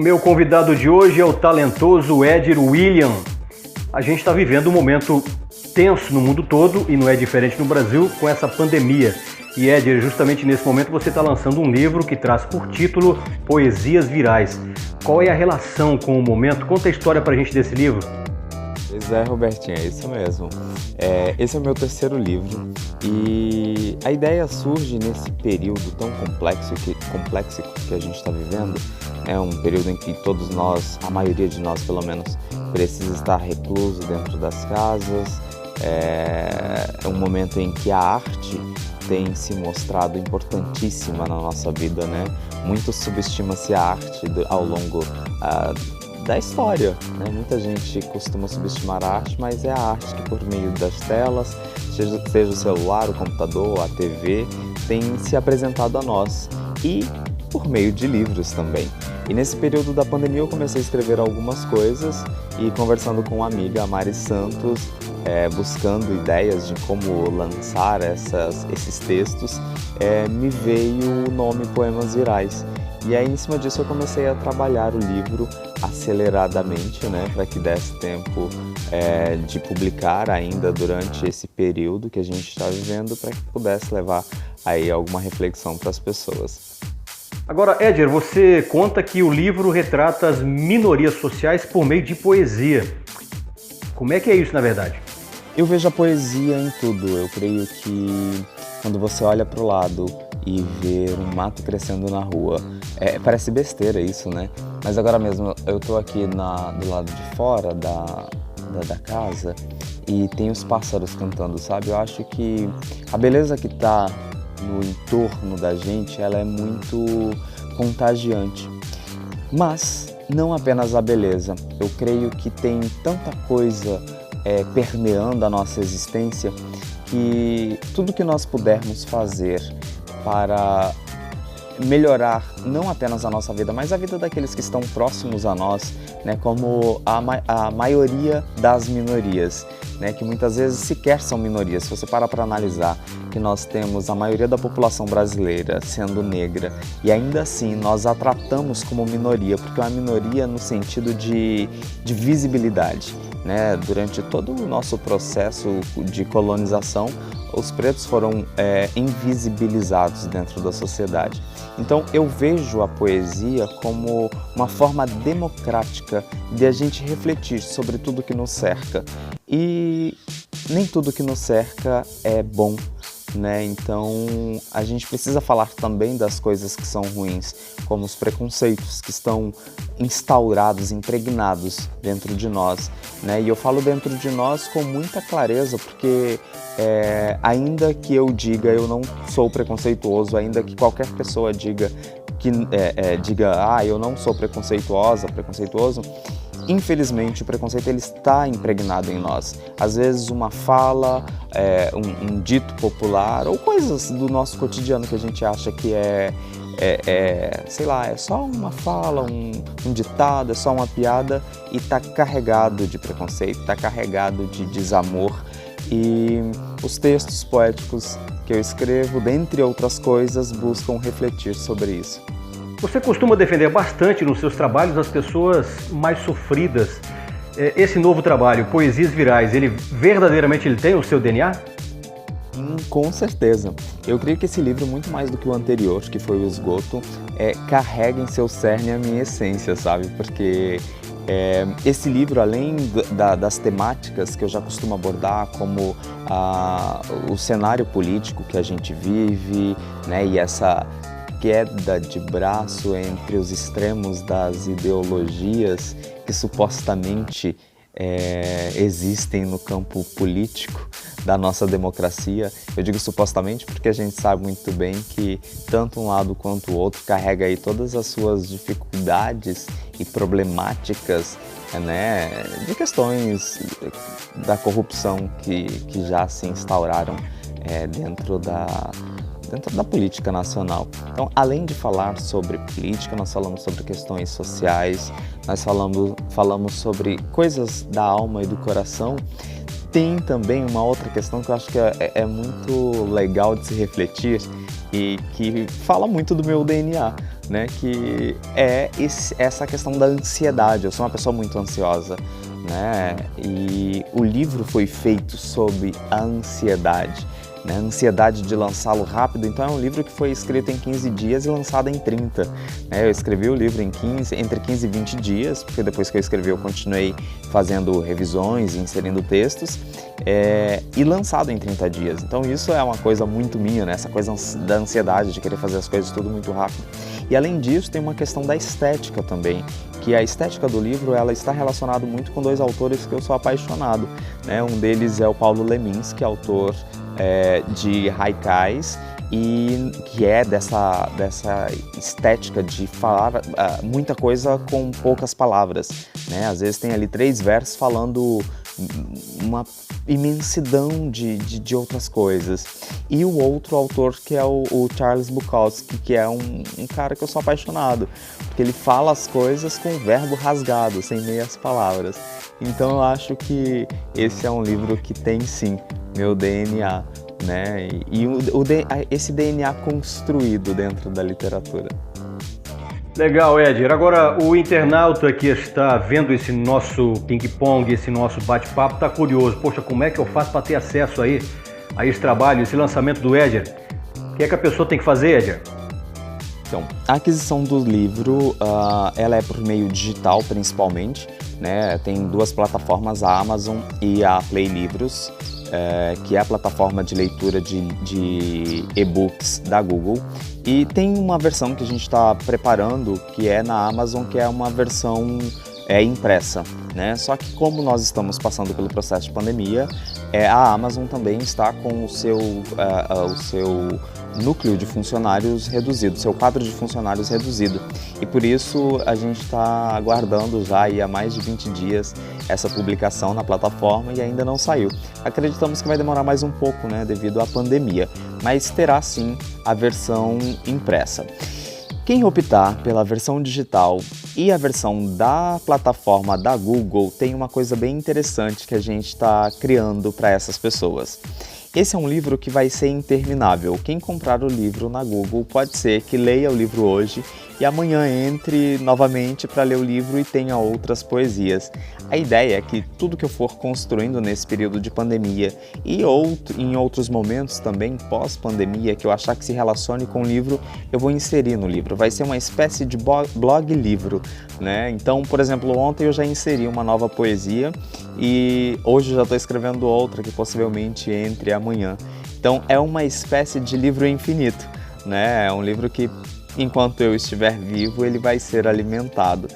meu convidado de hoje é o talentoso Éder William. A gente está vivendo um momento tenso no mundo todo e não é diferente no Brasil com essa pandemia. E Éder, justamente nesse momento você está lançando um livro que traz por título Poesias Virais. Qual é a relação com o momento? Conta a história pra gente desse livro. Pois é, Robertinho, é isso mesmo. Esse é o meu terceiro livro e a ideia surge nesse período tão complexo que a gente está vivendo. É um período em que todos nós, a maioria de nós pelo menos, precisa estar recluso dentro das casas. É um momento em que a arte tem se mostrado importantíssima na nossa vida, né? Muito subestima-se a arte ao longo da história, né? Muita gente costuma subestimar a arte, mas é a arte que por meio das telas, seja o celular, o computador, a TV, tem se apresentado a nós e por meio de livros também. E nesse período da pandemia eu comecei a escrever algumas coisas e conversando com uma amiga, a Mari Santos, buscando ideias de como lançar esses textos, me veio o nome Poemas Virais. E aí, em cima disso, eu comecei a trabalhar o livro aceleradamente, né, para que desse tempo de publicar ainda durante esse período que a gente está vivendo, para que pudesse levar aí alguma reflexão para as pessoas. Agora, Éder, você conta que o livro retrata as minorias sociais por meio de poesia. Como é que é isso, na verdade? Eu vejo a poesia em tudo. Eu creio que quando você olha para o lado e ver um mato crescendo na rua, parece besteira isso, né? Mas agora mesmo eu tô aqui do lado de fora da casa e tem os pássaros cantando, sabe? Eu acho que a beleza que tá no entorno da gente, ela é muito contagiante. Mas não apenas a beleza. Eu creio que tem tanta coisa permeando a nossa existência que tudo que nós pudermos fazer para melhorar não apenas a nossa vida, mas a vida daqueles que estão próximos a nós, né, como a maioria das minorias, né, que muitas vezes sequer são minorias. Se você parar para analisar que nós temos a maioria da população brasileira sendo negra e ainda assim nós a tratamos como minoria, porque é uma minoria no sentido de visibilidade, né? Durante todo o nosso processo de colonização, os pretos foram invisibilizados dentro da sociedade. Então eu vejo a poesia como uma forma democrática de a gente refletir sobre tudo que nos cerca. E nem tudo que nos cerca é bom, né? Então a gente precisa falar também das coisas que são ruins, como os preconceitos que estão instaurados, impregnados dentro de nós, né? E eu falo dentro de nós com muita clareza, porque ainda que eu diga eu não sou preconceituoso, ainda que qualquer pessoa diga eu não sou preconceituoso, infelizmente o preconceito ele está impregnado em nós. Às vezes uma fala, um dito popular ou coisas do nosso cotidiano que a gente acha que sei lá, é só uma fala, um ditado, é só uma piada e está carregado de preconceito, está carregado de desamor. E os textos poéticos que eu escrevo, dentre outras coisas, buscam refletir sobre isso. Você costuma defender bastante nos seus trabalhos as pessoas mais sofridas. Esse novo trabalho, Poesias Virais, ele verdadeiramente tem o seu DNA? Com certeza. Eu creio que esse livro, muito mais do que o anterior, que foi o Esgoto, carrega em seu cerne a minha essência, sabe? Porque esse livro, além das temáticas que eu já costumo abordar, como o cenário político que a gente vive, né, e essa queda de braço entre os extremos das ideologias que supostamente existem no campo político da nossa democracia. Eu digo supostamente porque a gente sabe muito bem que tanto um lado quanto o outro carrega aí todas as suas dificuldades e problemáticas, né, de questões da corrupção que já se instauraram dentro da política nacional. Então, além de falar sobre política, nós falamos sobre questões sociais, nós falamos sobre coisas da alma e do coração. tem também uma outra questão que eu acho que é muito legal de se refletir e que fala muito do meu DNA, né? Que é essa questão da ansiedade. Eu sou uma pessoa muito ansiosa, né? E o livro foi feito sobre a ansiedade, né? A ansiedade de lançá-lo rápido. Então é um livro que foi escrito em 15 dias e lançado em 30. Né? Eu escrevi o livro entre 15 e 20 dias, porque depois que eu escrevi eu continuei fazendo revisões e inserindo textos, e lançado em 30 dias. Então isso é uma coisa muito minha, né? Essa coisa da ansiedade de querer fazer as coisas tudo muito rápido. E além disso tem uma questão da estética também, que a estética do livro ela está relacionada muito com dois autores que eu sou apaixonado, né? Um deles é o Paulo Leminski, autor de Haikais, e que é dessa estética de falar muita coisa com poucas palavras, né? Às vezes tem ali 3 versos falando uma imensidão de outras coisas. E o outro autor que é o Charles Bukowski, que é um cara que eu sou apaixonado, porque ele fala as coisas com o verbo rasgado, sem meias palavras. Então eu acho que esse é um livro que tem sim meu DNA, né? E esse DNA construído dentro da literatura. Legal, Éder. Agora, o internauta que está vendo esse nosso ping-pong, esse nosso bate-papo, está curioso. Poxa, como é que eu faço para ter acesso aí a esse trabalho, esse lançamento do Éder? O que é que a pessoa tem que fazer, Éder? Então, a aquisição do livro, ela é por meio digital principalmente, né? Tem 2 plataformas, a Amazon e a Play Livros, que é a plataforma de leitura de e-books da Google. E tem uma versão que a gente está preparando, que é na Amazon, que é uma versão impressa, né? Só que como nós estamos passando pelo processo de pandemia, a Amazon também está com o seu núcleo de funcionários reduzido, seu quadro de funcionários reduzido. E por isso a gente está aguardando já há mais de 20 dias essa publicação na plataforma e ainda não saiu. Acreditamos que vai demorar mais um pouco, né, devido à pandemia, mas terá sim a versão impressa. Quem optar pela versão digital e a versão da plataforma da Google tem uma coisa bem interessante que a gente está criando para essas pessoas. Esse é um livro que vai ser interminável. Quem comprar o livro na Google pode ser que leia o livro hoje e amanhã entre novamente para ler o livro e tenha outras poesias. A ideia é que tudo que eu for construindo nesse período de pandemia e em outros momentos também pós-pandemia que eu achar que se relacione com o livro, eu vou inserir no livro. Vai ser uma espécie de blog-livro, né? Então, por exemplo, ontem eu já inseri uma nova poesia e hoje eu já estou escrevendo outra que possivelmente entre amanhã. Então é uma espécie de livro infinito, né? É um livro que enquanto eu estiver vivo ele vai ser alimentado.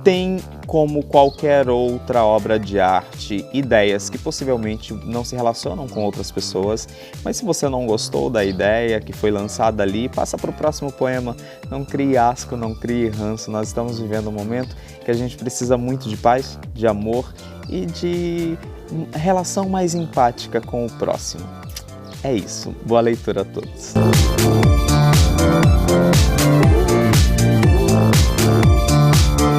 Tem, como qualquer outra obra de arte, ideias que possivelmente não se relacionam com outras pessoas, mas se você não gostou da ideia que foi lançada ali, passa para o próximo poema. Não crie asco, não crie ranço. Nós estamos vivendo um momento que a gente precisa muito de paz, de amor e de relação mais empática com o próximo. É isso. Boa leitura a todos.